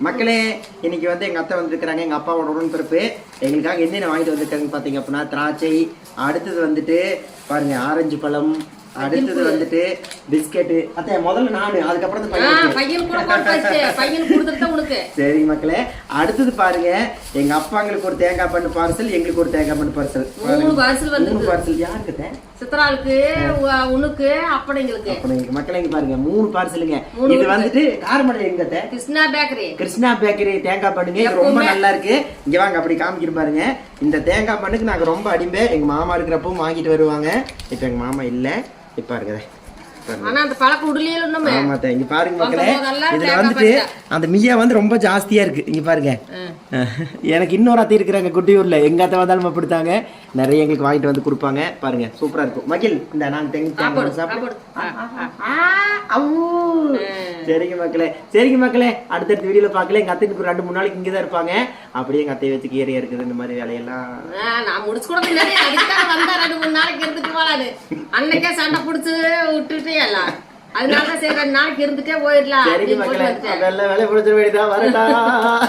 மக்களே இன்னைக்கு வந்து எங்க அத்தை வந்திருக்கிறாங்க. எங்க அப்பாவோட உடன்பிறப்பு எங்களுக்காக என்னென்ன வாங்கிட்டு வந்திருக்காங்கன்னு பாத்தீங்க அப்படின்னா திராட்சை, அடுத்தது வந்துட்டு பாருங்க ஆரஞ்சு பழம், அடுத்தது வந்துட்டு பிஸ்கெட். அத்தை முதல்ல நானு, அதுக்கப்புறம் சரி மக்களே. அடுத்தது பாருங்க எங்க அப்பாங்களுக்கு ஒரு தேங்காய் பண்ணு பார்சல், எங்களுக்கு ஒரு தேங்காய் பண்ணு பார்சல். 3 பார்சல் யாருக்கு? சித்ராளுக்கு, உனக்கு, அப்படிங்களுக்கு. மக்களே இங்க பாருங்க 3 பார்சலுங்க. இது வந்துட்டு காரமடை எங்க? கிருஷ்ணா பேக்கரி தேங்காய் பண்ணுங்க. இது ரொம்ப நல்லா இருக்கு. இங்க வாங்க அப்படி காமிக்கிற பாருங்க. இந்த தேங்காய் பண்ணுக்கு நாங்க ரொம்ப அடிமை. எங்க மாமா இருக்கிறப்பவும் வாங்கிட்டு வருவாங்க. இப்ப எங்க மாமா இல்ல. இப்ப இருக்குது இங்க பாருங்க மக்களே. இதுல வந்துட்டு அந்த மியா வந்து ரொம்ப ஜாஸ்தியா இருக்கு. இங்க பாருங்க எனக்கு இன்னொரு அத்தை இருக்கிறாங்க குட்டியூர்ல. எங்க அத்தை வந்தாலும் அப்படித்தாங்க நிறைய எங்களுக்கு வாங்கிட்டு வந்து கொடுப்பாங்க. பாருங்க சூப்பரா இருக்கும். மகிழ் இந்த நான் சரிங்க மக்களே. சரிங்க மக்களே, அடுத்தடுத்த வீடியோல பாக்கல. எங்க அத்தைக்கு 2-3 நாளைக்கு இங்கதான் இருப்பாங்க. அப்படியே எங்க அத்தையை வச்சு கீரையா இருக்குது. இந்த மாதிரி வேலையெல்லாம் நான் முடிச்சு கூட வந்தா 2-3 நாளைக்கு இருந்துட்டு போலாது. அன்னைக்கே சண்டை புடிச்சு விட்டுட்டே எல்லாம். அதனால சரி 2 நாளைக்கு இருந்துட்டே போயிடலாம். சரிங்க மக்களே, அதெல்லாம் வேலை பிடிச்சிட வேண்டியதான். வரட்டா.